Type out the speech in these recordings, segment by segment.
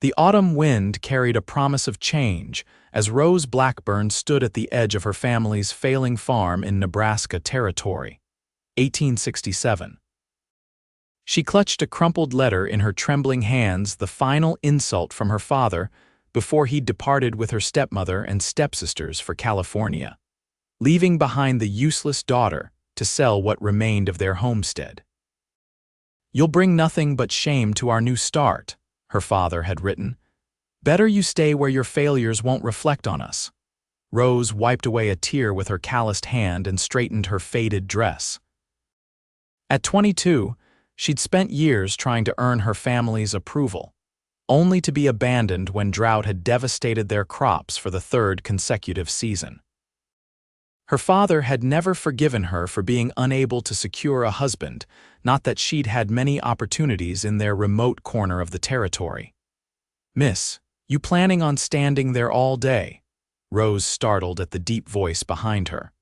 The autumn wind carried a promise of change as Rose Blackburn stood at the edge of her family's failing farm in Nebraska Territory, 1867. She clutched a crumpled letter in her trembling hands, the final insult from her father before he departed with her stepmother and stepsisters for California, leaving behind the useless daughter to sell what remained of their homestead. "You'll bring nothing but shame to our new start," her father had written. "Better you stay where your failures won't reflect on us." Rose wiped away a tear with her calloused hand and straightened her faded dress. At 22, she'd spent years trying to earn her family's approval, only to be abandoned when drought had devastated their crops for the third consecutive season. Her father had never forgiven her for being unable to secure a husband, not that she'd had many opportunities in their remote corner of the territory. "Miss, you planning on standing there all day?" Rose startled at the deep voice behind her.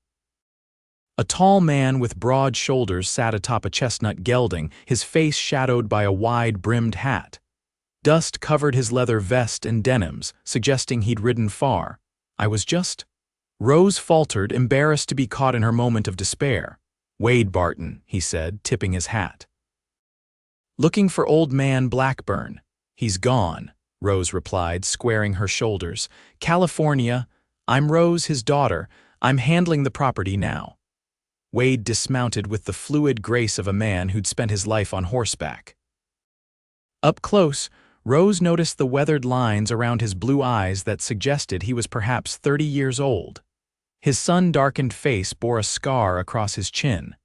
A tall man with broad shoulders sat atop a chestnut gelding, his face shadowed by a wide-brimmed hat. Dust covered his leather vest and denims, suggesting he'd ridden far. "I was just—" Rose faltered, embarrassed to be caught in her moment of despair. "Wade Barton," he said, tipping his hat. "Looking for old man Blackburn. He's gone," Rose replied, squaring her shoulders. "California. I'm Rose, his daughter. I'm handling the property now." Wade dismounted with the fluid grace of a man who'd spent his life on horseback. Up close, Rose noticed the weathered lines around his blue eyes that suggested he was perhaps 30 years old. His sun-darkened face bore a scar across his chin.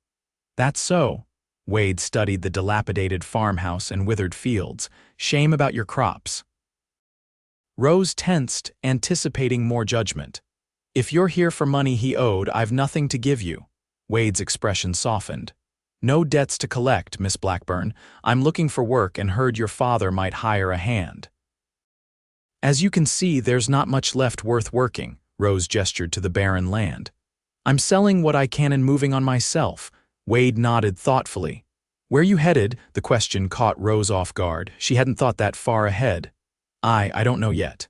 "That's so." Wade studied the dilapidated farmhouse and withered fields. "Shame about your crops." Rose tensed, anticipating more judgment. "If you're here for money he owed, I've nothing to give you." Wade's expression softened. "No debts to collect, Miss Blackburn. I'm looking for work and heard your father might hire a hand." "As you can see, there's not much left worth working," Rose gestured to the barren land. "I'm selling what I can and moving on myself." Wade nodded thoughtfully. "Where you headed?" The question caught Rose off guard. She hadn't thought that far ahead. I don't know yet."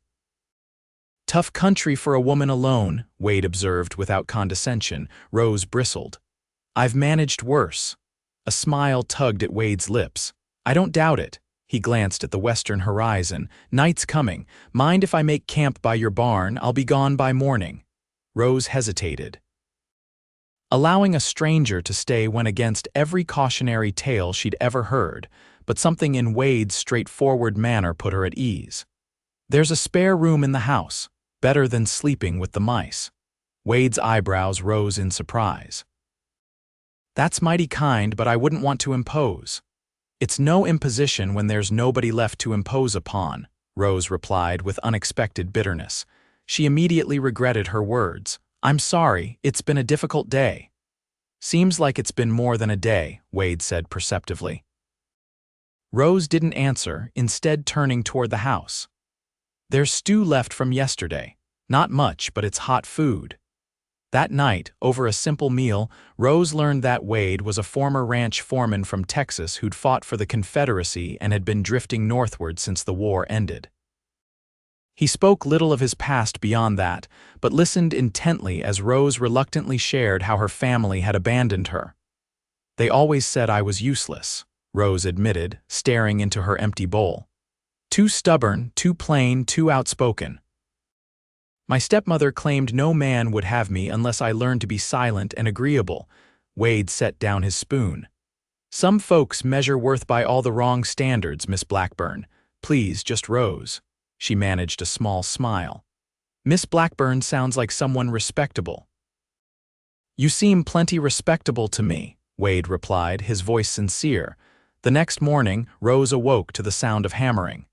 "Tough country for a woman alone," Wade observed without condescension. Rose bristled. "I've managed worse." A smile tugged at Wade's lips. "I don't doubt it." He glanced at the western horizon. "Night's coming. Mind if I make camp by your barn? I'll be gone by morning." Rose hesitated. Allowing a stranger to stay went against every cautionary tale she'd ever heard, but something in Wade's straightforward manner put her at ease. "There's a spare room in the house. Better than sleeping with the mice." Wade's eyebrows rose in surprise. "That's mighty kind, but I wouldn't want to impose." "It's no imposition when there's nobody left to impose upon," Rose replied with unexpected bitterness. She immediately regretted her words. "I'm sorry, it's been a difficult day." "Seems like it's been more than a day," Wade said perceptively. Rose didn't answer, instead turning toward the house. "There's stew left from yesterday. Not much, but it's hot food." That night, over a simple meal, Rose learned that Wade was a former ranch foreman from Texas who'd fought for the Confederacy and had been drifting northward since the war ended. He spoke little of his past beyond that, but listened intently as Rose reluctantly shared how her family had abandoned her. "They always said I was useless," Rose admitted, staring into her empty bowl. "Too stubborn, too plain, too outspoken. My stepmother claimed no man would have me unless I learned to be silent and agreeable." Wade set down his spoon. "Some folks measure worth by all the wrong standards, Miss Blackburn. Please, just Rose." She managed a small smile. "Miss Blackburn sounds like someone respectable." "You seem plenty respectable to me," Wade replied, his voice sincere. The next morning, Rose awoke to the sound of hammering.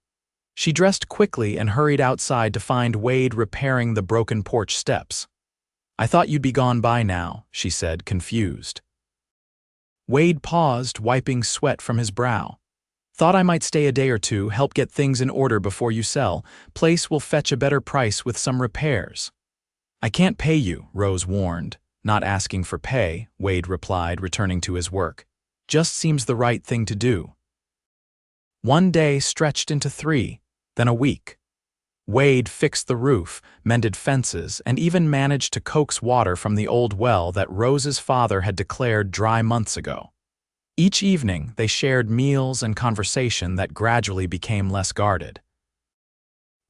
She dressed quickly and hurried outside to find Wade repairing the broken porch steps. "I thought you'd be gone by now," she said, confused. Wade paused, wiping sweat from his brow. "Thought I might stay a day or two, help get things in order before you sell. Place will fetch a better price with some repairs." "I can't pay you," Rose warned. "Not asking for pay," Wade replied, returning to his work. "Just seems the right thing to do." One day stretched into 3. Then a week. Wade fixed the roof, mended fences, and even managed to coax water from the old well that Rose's father had declared dry months ago. Each evening, they shared meals and conversation that gradually became less guarded.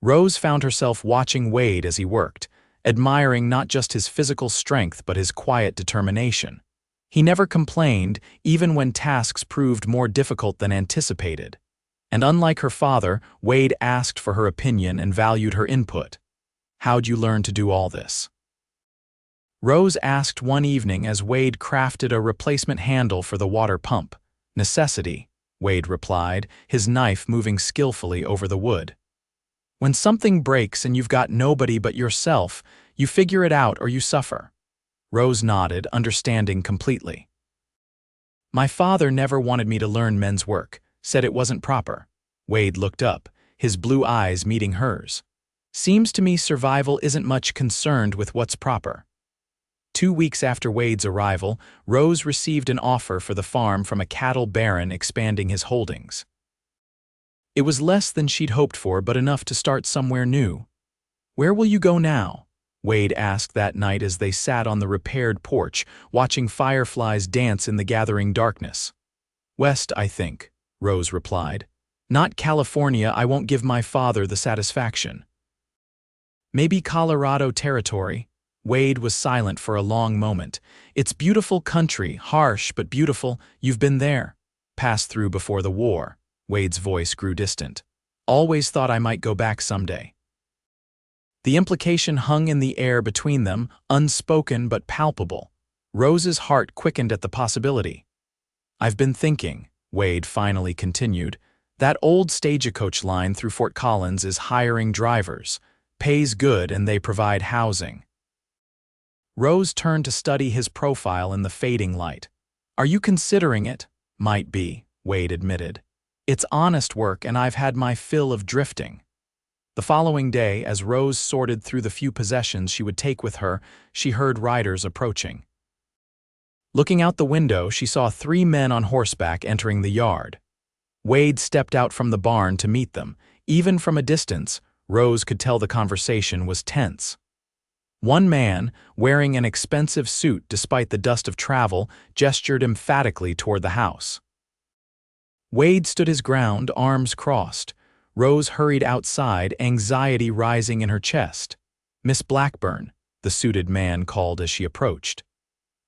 Rose found herself watching Wade as he worked, admiring not just his physical strength but his quiet determination. He never complained, even when tasks proved more difficult than anticipated. And unlike her father, Wade asked for her opinion and valued her input. "How'd you learn to do all this?" Rose asked one evening as Wade crafted a replacement handle for the water pump. "Necessity," Wade replied, his knife moving skillfully over the wood. "When something breaks and you've got nobody but yourself, you figure it out or you suffer." Rose nodded, understanding completely. "My father never wanted me to learn men's work, said it wasn't proper." Wade looked up, his blue eyes meeting hers. "Seems to me survival isn't much concerned with what's proper." 2 weeks after Wade's arrival, Rose received an offer for the farm from a cattle baron expanding his holdings. It was less than she'd hoped for, but enough to start somewhere new. "Where will you go now?" Wade asked that night as they sat on the repaired porch, watching fireflies dance in the gathering darkness. "West, I think," Rose replied. "Not California, I won't give my father the satisfaction." "Maybe Colorado Territory." Wade was silent for a long moment. "It's beautiful country, harsh but beautiful. You've been there." "Passed through before the war." Wade's voice grew distant. "Always thought I might go back someday." The implication hung in the air between them, unspoken but palpable. Rose's heart quickened at the possibility. "I've been thinking," Wade finally continued, "that old stagecoach line through Fort Collins is hiring drivers. Pays good and they provide housing." Rose turned to study his profile in the fading light. "Are you considering it?" "Might be," Wade admitted. "It's honest work and I've had my fill of drifting." The following day, as Rose sorted through the few possessions she would take with her, she heard riders approaching. Looking out the window, she saw 3 men on horseback entering the yard. Wade stepped out from the barn to meet them. Even from a distance, Rose could tell the conversation was tense. One man, wearing an expensive suit despite the dust of travel, gestured emphatically toward the house. Wade stood his ground, arms crossed. Rose hurried outside, anxiety rising in her chest. "Miss Blackburn," the suited man called as she approached.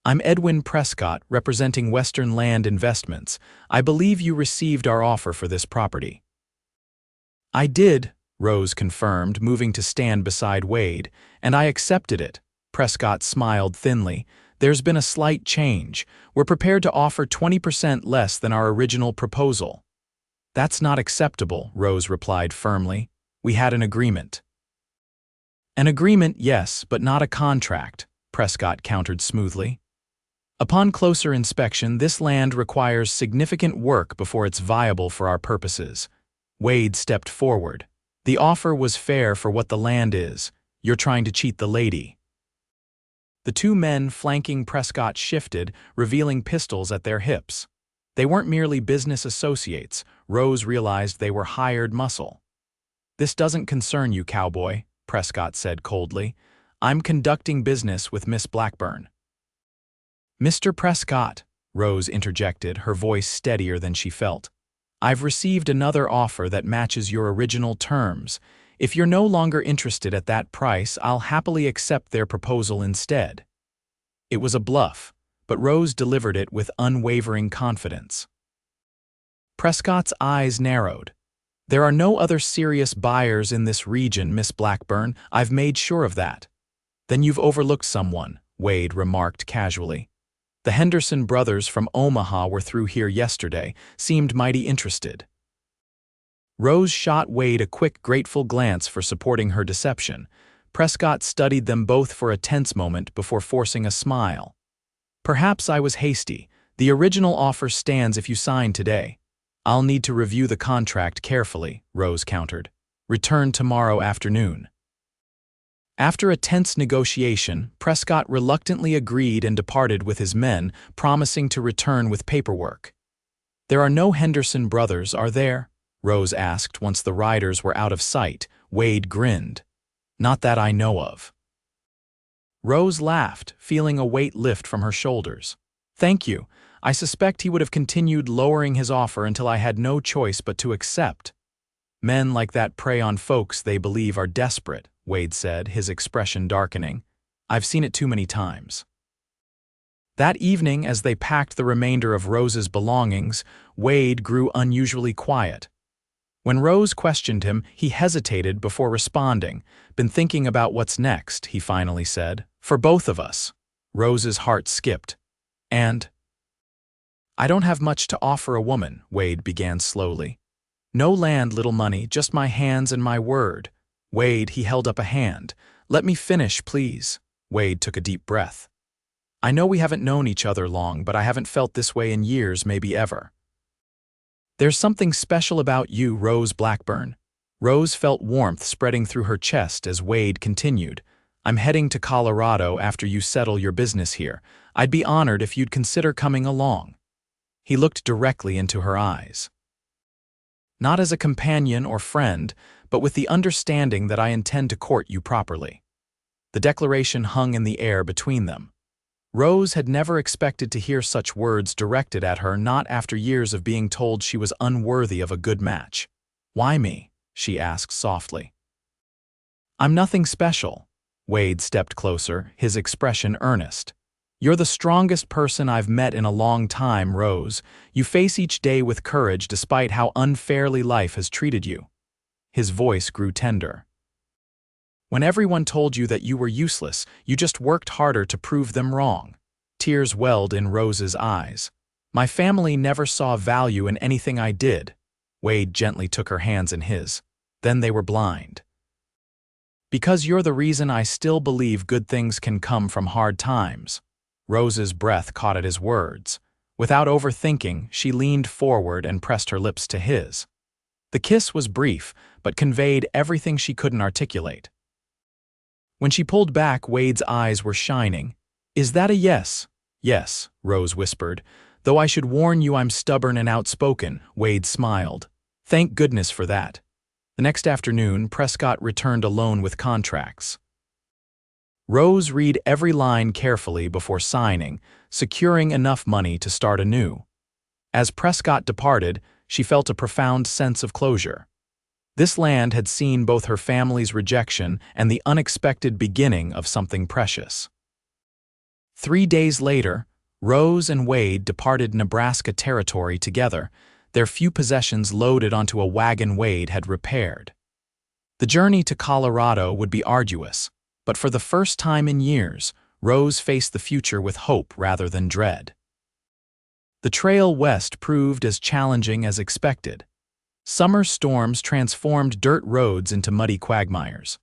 "I'm Edwin Prescott, representing Western Land Investments. I believe you received our offer for this property." "I did," Rose confirmed, moving to stand beside Wade, "and I accepted it." Prescott smiled thinly. "There's been a slight change. We're prepared to offer 20% less than our original proposal." "That's not acceptable," Rose replied firmly. "We had an agreement." "An agreement, yes, but not a contract," Prescott countered smoothly. "Upon closer inspection, this land requires significant work before it's viable for our purposes." Wade stepped forward. "The offer was fair for what the land is. You're trying to cheat the lady." The 2 men flanking Prescott shifted, revealing pistols at their hips. They weren't merely business associates. Rose realized they were hired muscle. "This doesn't concern you, Cowboy," Prescott said coldly. "I'm conducting business with Miss Blackburn." "Mr. Prescott," Rose interjected, her voice steadier than she felt. "I've received another offer that matches your original terms. If you're no longer interested at that price, I'll happily accept their proposal instead." It was a bluff, but Rose delivered it with unwavering confidence. Prescott's eyes narrowed. "There are no other serious buyers in this region, Miss Blackburn. I've made sure of that." "Then you've overlooked someone," Wade remarked casually. "The Henderson brothers from Omaha were through here yesterday, seemed mighty interested." Rose shot Wade a quick, grateful glance for supporting her deception. Prescott studied them both for a tense moment before forcing a smile. "Perhaps I was hasty. The original offer stands if you sign today." "I'll need to review the contract carefully," Rose countered. "Return tomorrow afternoon." After a tense negotiation, Prescott reluctantly agreed and departed with his men, promising to return with paperwork. "There are no Henderson brothers, are there?" Rose asked once the riders were out of sight. Wade grinned. Not that I know of. Rose laughed, feeling a weight lift from her shoulders. Thank you. I suspect he would have continued lowering his offer until I had no choice but to accept. Men like that prey on folks they believe are desperate, Wade said, his expression darkening. I've seen it too many times. That evening, as they packed the remainder of Rose's belongings, Wade grew unusually quiet. When Rose questioned him, he hesitated before responding. Been thinking about what's next, he finally said. For both of us. Rose's heart skipped. And? I don't have much to offer a woman, Wade began slowly. No land, little money, just my hands and my word. Wade, he held up a hand. Let me finish, please. Wade took a deep breath. I know we haven't known each other long, but I haven't felt this way in years, maybe ever. There's something special about you, Rose Blackburn. Rose felt warmth spreading through her chest as Wade continued. I'm heading to Colorado after you settle your business here. I'd be honored if you'd consider coming along. He looked directly into her eyes. Not as a companion or friend, but with the understanding that I intend to court you properly. The declaration hung in the air between them. Rose had never expected to hear such words directed at her, not after years of being told she was unworthy of a good match. Why me? She asked softly. I'm nothing special. Wade stepped closer, his expression earnest. You're the strongest person I've met in a long time, Rose. You face each day with courage despite how unfairly life has treated you. His voice grew tender. When everyone told you that you were useless, you just worked harder to prove them wrong. Tears welled in Rose's eyes. My family never saw value in anything I did. Wade gently took her hands in his. Then they were blind. Because you're the reason I still believe good things can come from hard times. Rose's breath caught at his words. Without overthinking, she leaned forward and pressed her lips to his. The kiss was brief, but conveyed everything she couldn't articulate. When she pulled back, Wade's eyes were shining. Is that a yes? Yes, Rose whispered. Though I should warn you I'm stubborn and outspoken, Wade smiled. Thank goodness for that. The next afternoon, Prescott returned alone with contracts. Rose read every line carefully before signing, securing enough money to start anew. As Prescott departed, she felt a profound sense of closure. This land had seen both her family's rejection and the unexpected beginning of something precious. 3 days later, Rose and Wade departed Nebraska Territory together, their few possessions loaded onto a wagon Wade had repaired. The journey to Colorado would be arduous, but for the first time in years, Rose faced the future with hope rather than dread. The trail west proved as challenging as expected. Summer storms transformed dirt roads into muddy quagmires.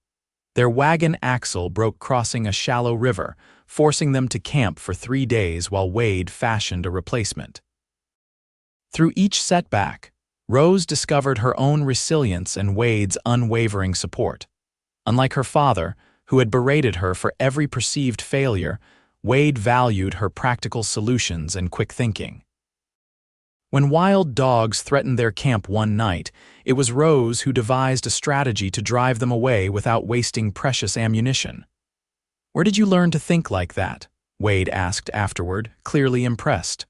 Their wagon axle broke crossing a shallow river, forcing them to camp for 3 days while Wade fashioned a replacement. Through each setback, Rose discovered her own resilience and Wade's unwavering support. Unlike her father, who had berated her for every perceived failure, Wade valued her practical solutions and quick thinking. When wild dogs threatened their camp one night, it was Rose who devised a strategy to drive them away without wasting precious ammunition. Where did you learn to think like that? Wade asked afterward, clearly impressed.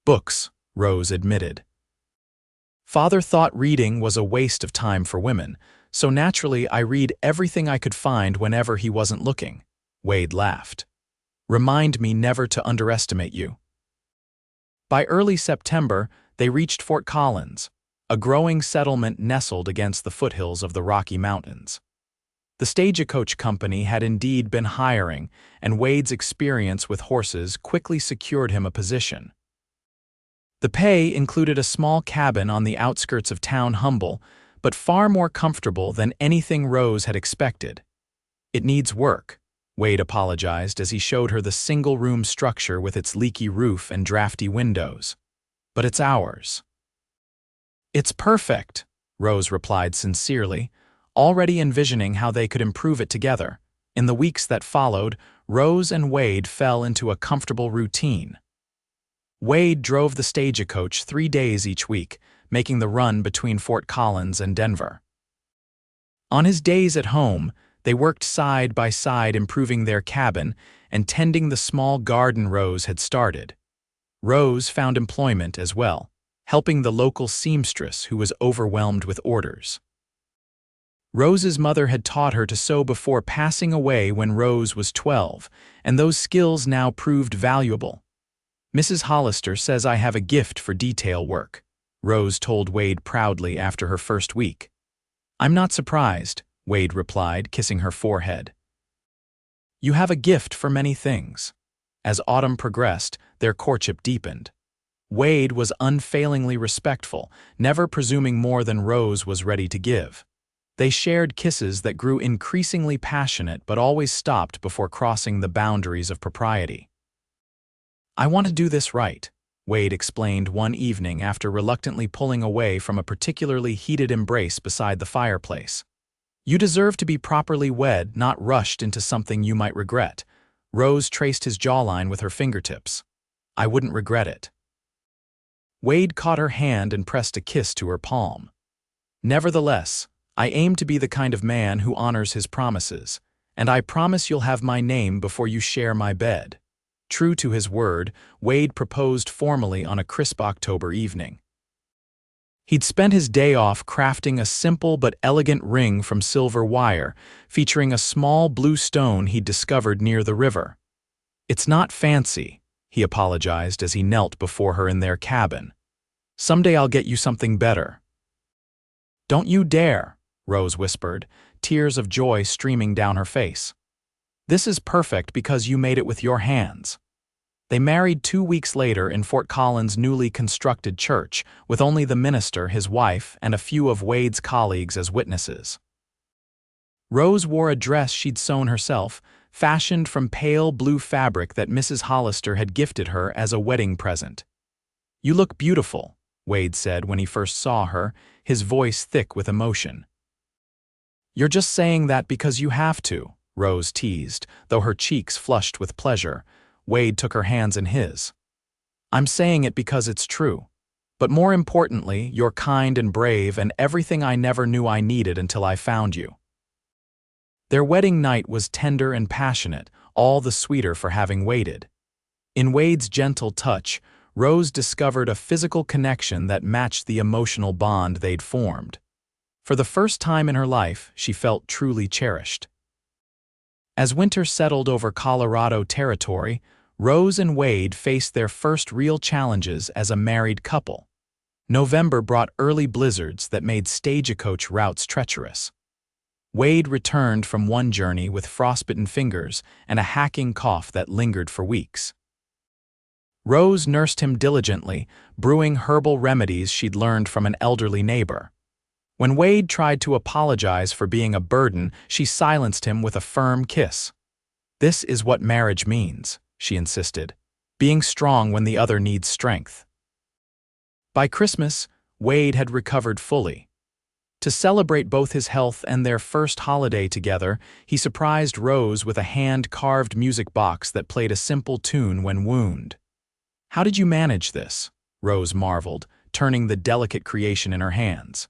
Books, Rose admitted. Father thought reading was a waste of time for women, so naturally I read everything I could find whenever he wasn't looking. Wade laughed. Remind me never to underestimate you. By early September, they reached Fort Collins, a growing settlement nestled against the foothills of the Rocky Mountains. The stagecoach company had indeed been hiring, and Wade's experience with horses quickly secured him a position. The pay included a small cabin on the outskirts of town, humble, but far more comfortable than anything Rose had expected. It needs work, Wade apologized as he showed her the single-room structure with its leaky roof and drafty windows. But it's ours. It's perfect, Rose replied sincerely, already envisioning how they could improve it together. In the weeks that followed, Rose and Wade fell into a comfortable routine. Wade drove the stagecoach 3 days each week, making the run between Fort Collins and Denver. On his days at home, they worked side by side improving their cabin and tending the small garden Rose had started. Rose found employment as well, helping the local seamstress who was overwhelmed with orders. Rose's mother had taught her to sew before passing away when Rose was 12, and those skills now proved valuable. "Mrs. Hollister says I have a gift for detail work," Rose told Wade proudly after her first week. "I'm not surprised," Wade replied, kissing her forehead. "You have a gift for many things." As autumn progressed, their courtship deepened. Wade was unfailingly respectful, never presuming more than Rose was ready to give. They shared kisses that grew increasingly passionate but always stopped before crossing the boundaries of propriety. "I want to do this right," Wade explained one evening after reluctantly pulling away from a particularly heated embrace beside the fireplace. "You deserve to be properly wed, not rushed into something you might regret." Rose traced his jawline with her fingertips. "I wouldn't regret it." Wade caught her hand and pressed a kiss to her palm. "Nevertheless, I aim to be the kind of man who honors his promises, and I promise you'll have my name before you share my bed." True to his word, Wade proposed formally on a crisp October evening. He'd spent his day off crafting a simple but elegant ring from silver wire, featuring a small blue stone he'd discovered near the river. "It's not fancy," he apologized as he knelt before her in their cabin. "Someday I'll get you something better." "Don't you dare," Rose whispered, tears of joy streaming down her face. "This is perfect because you made it with your hands." They married 2 weeks later in Fort Collins' newly constructed church, with only the minister, his wife, and a few of Wade's colleagues as witnesses. Rose wore a dress she'd sewn herself, fashioned from pale blue fabric that Mrs. Hollister had gifted her as a wedding present. "You look beautiful," Wade said when he first saw her, his voice thick with emotion. "You're just saying that because you have to," Rose teased, though her cheeks flushed with pleasure. Wade took her hands in his. "I'm saying it because it's true. But more importantly, you're kind and brave and everything I never knew I needed until I found you." Their wedding night was tender and passionate, all the sweeter for having waited. In Wade's gentle touch, Rose discovered a physical connection that matched the emotional bond they'd formed. For the first time in her life, she felt truly cherished. As winter settled over Colorado Territory, Rose and Wade faced their first real challenges as a married couple. November brought early blizzards that made stagecoach routes treacherous. Wade returned from one journey with frostbitten fingers and a hacking cough that lingered for weeks. Rose nursed him diligently, brewing herbal remedies she'd learned from an elderly neighbor. When Wade tried to apologize for being a burden, she silenced him with a firm kiss. "This is what marriage means," she insisted, "being strong when the other needs strength." By Christmas, Wade had recovered fully. To celebrate both his health and their first holiday together, he surprised Rose with a hand-carved music box that played a simple tune when wound. "How did you manage this?" Rose marveled, turning the delicate creation in her hands.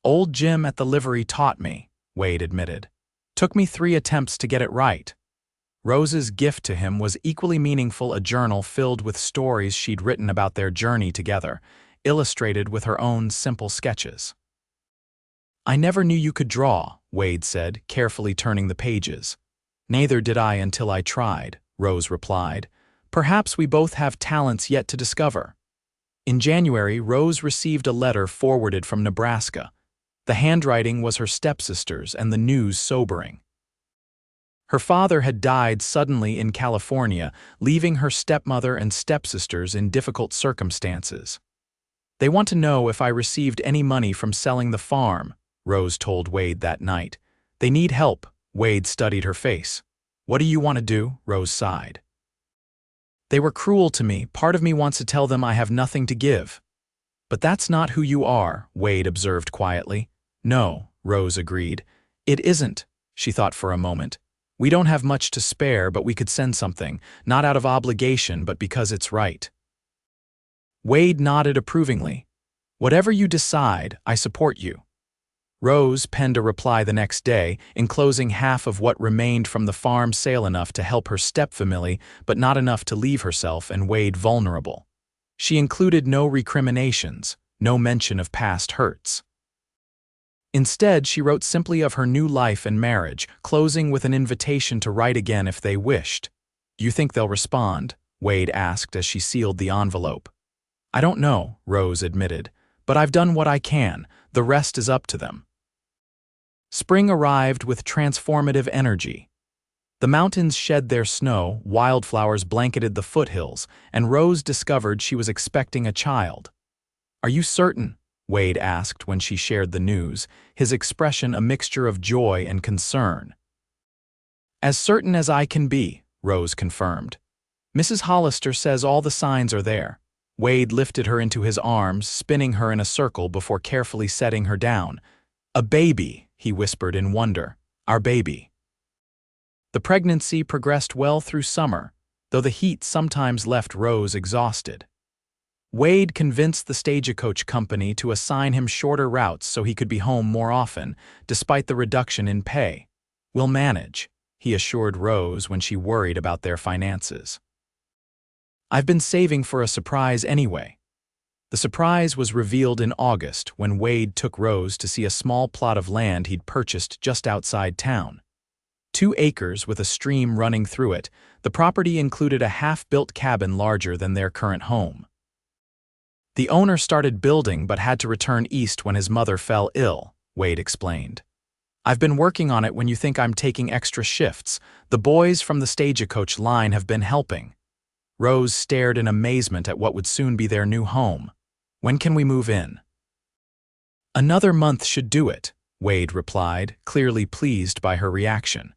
"Old Jim at the livery taught me," Wade admitted. "Took me 3 attempts to get it right." Rose's gift to him was equally meaningful, a journal filled with stories she'd written about their journey together, illustrated with her own simple sketches. "I never knew you could draw," Wade said, carefully turning the pages. "Neither did I until I tried," Rose replied. "Perhaps we both have talents yet to discover." In January, Rose received a letter forwarded from Nebraska. The handwriting was her stepsister's and the news sobering. Her father had died suddenly in California, leaving her stepmother and stepsisters in difficult circumstances. "They want to know if I received any money from selling the farm," Rose told Wade that night. "They need help." Wade studied her face. "What do you want to do?" Rose sighed. "They were cruel to me. Part of me wants to tell them I have nothing to give." "But that's not who you are," Wade observed quietly. "No," Rose agreed. "It isn't." She thought for a moment. "We don't have much to spare, but we could send something, not out of obligation, but because it's right." Wade nodded approvingly. "Whatever you decide, I support you." Rose penned a reply the next day, enclosing half of what remained from the farm sale enough to help her stepfamily, but not enough to leave herself and Wade vulnerable. She included no recriminations, no mention of past hurts. Instead, she wrote simply of her new life and marriage, closing with an invitation to write again if they wished. "Do you think they'll respond?" Wade asked as she sealed the envelope. "I don't know," Rose admitted, "but I've done what I can. The rest is up to them." Spring arrived with transformative energy. The mountains shed their snow, wildflowers blanketed the foothills, and Rose discovered she was expecting a child. "Are you certain?" Wade asked when she shared the news, his expression a mixture of joy and concern. "As certain as I can be," Rose confirmed. "Mrs. Hollister says all the signs are there." Wade lifted her into his arms, spinning her in a circle before carefully setting her down. "A baby," he whispered in wonder. "Our baby." The pregnancy progressed well through summer, though the heat sometimes left Rose exhausted. Wade convinced the stagecoach company to assign him shorter routes so he could be home more often, despite the reduction in pay. "We'll manage," he assured Rose when she worried about their finances. "I've been saving for a surprise anyway." The surprise was revealed in August when Wade took Rose to see a small plot of land he'd purchased just outside town. 2 acres with a stream running through it, the property included a half-built cabin larger than their current home. The owner started building but had to return east when his mother fell ill, Wade explained. "I've been working on it when you think I'm taking extra shifts. The boys from the stagecoach line have been helping." Rose stared in amazement at what would soon be their new home. "When can we move in?" "Another month should do it," Wade replied, clearly pleased by her reaction.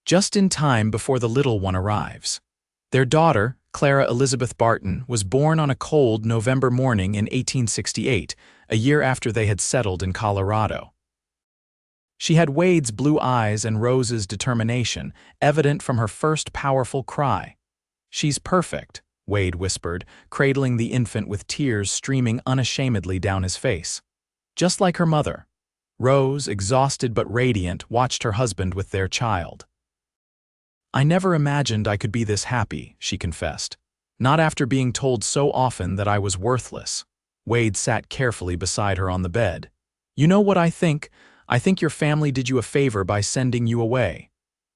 "Just in time before the little one arrives." Their daughter, Clara Elizabeth Barton, was born on a cold November morning in 1868, a year after they had settled in Colorado. She had Wade's blue eyes and Rose's determination, evident from her first powerful cry. "She's perfect," Wade whispered, cradling the infant with tears streaming unashamedly down his face. "Just like her mother." Rose, exhausted but radiant, watched her husband with their child. "I never imagined I could be this happy," she confessed. "Not after being told so often that I was worthless." Wade sat carefully beside her on the bed. "You know what I think? I think your family did you a favor by sending you away."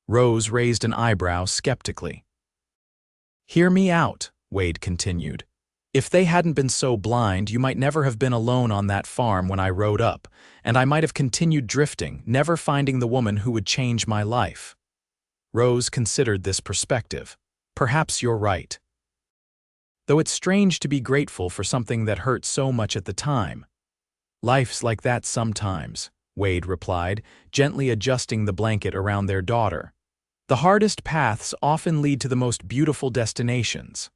Rose raised an eyebrow skeptically. "Hear me out," Wade continued. "If they hadn't been so blind, you might never have been alone on that farm when I rode up, and I might have continued drifting, never finding the woman who would change my life." Rose considered this perspective. "Perhaps you're right. Though it's strange to be grateful for something that hurt so much at the time." "Life's like that sometimes," Wade replied, gently adjusting the blanket around their daughter. "The hardest paths often lead to the most beautiful destinations."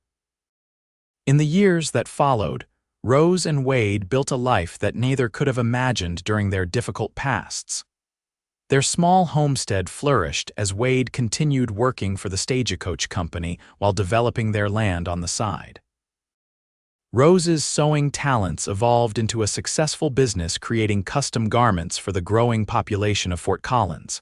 In the years that followed, Rose and Wade built a life that neither could have imagined during their difficult pasts. Their small homestead flourished as Wade continued working for the stagecoach company while developing their land on the side. Rose's sewing talents evolved into a successful business creating custom garments for the growing population of Fort Collins.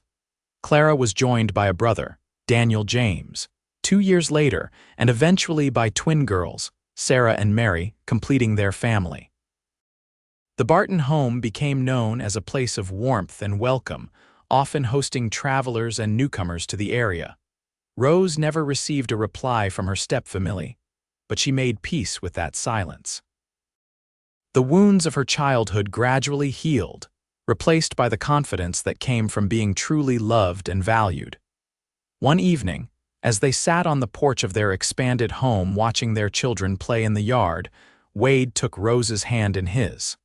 Clara was joined by a brother, Daniel James, 2 years later, and eventually by twin girls, Sarah and Mary, completing their family. The Barton home became known as a place of warmth and welcome, often hosting travelers and newcomers to the area. Rose never received a reply from her stepfamily, but she made peace with that silence. The wounds of her childhood gradually healed, replaced by the confidence that came from being truly loved and valued. One evening, as they sat on the porch of their expanded home watching their children play in the yard, Wade took Rose's hand in his.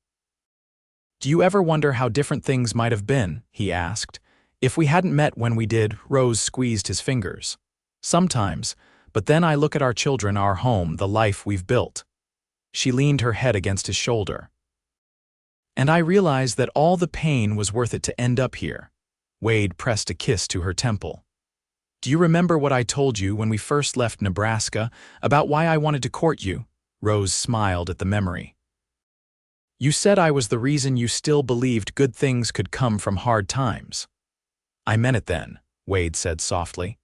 "Do you ever wonder how different things might have been?" he asked. "If we hadn't met when we did," Rose squeezed his fingers. "Sometimes, but then I look at our children, our home, the life we've built." She leaned her head against his shoulder. "And I realized that all the pain was worth it to end up here." Wade pressed a kiss to her temple. "Do you remember what I told you when we first left Nebraska about why I wanted to court you?" Rose smiled at the memory. You said I was the reason you still believed good things could come from hard times. I meant it then, Wade said softly.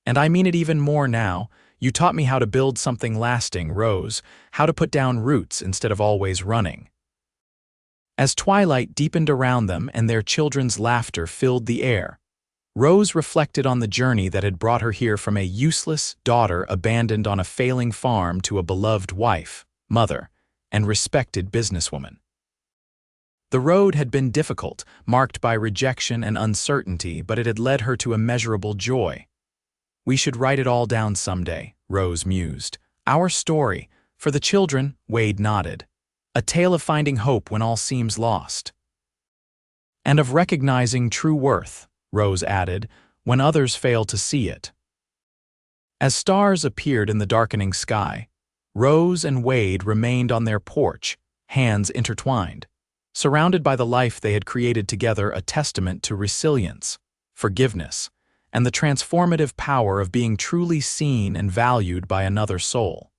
And I mean it even more now. You taught me how to build something lasting, Rose, how to put down roots instead of always running. As twilight deepened around them and their children's laughter filled the air, Rose reflected on the journey that had brought her here from a useless daughter abandoned on a failing farm to a beloved wife, mother, and respected businesswoman. The road had been difficult, marked by rejection and uncertainty, but it had led her to immeasurable joy. We should write it all down someday, Rose mused. Our story. For the children, Wade nodded. A tale of finding hope when all seems lost. And of recognizing true worth, Rose added, when others fail to see it. As stars appeared in the darkening sky, Rose and Wade remained on their porch, hands intertwined, surrounded by the life they had created together, a testament to resilience, forgiveness, and the transformative power of being truly seen and valued by another soul.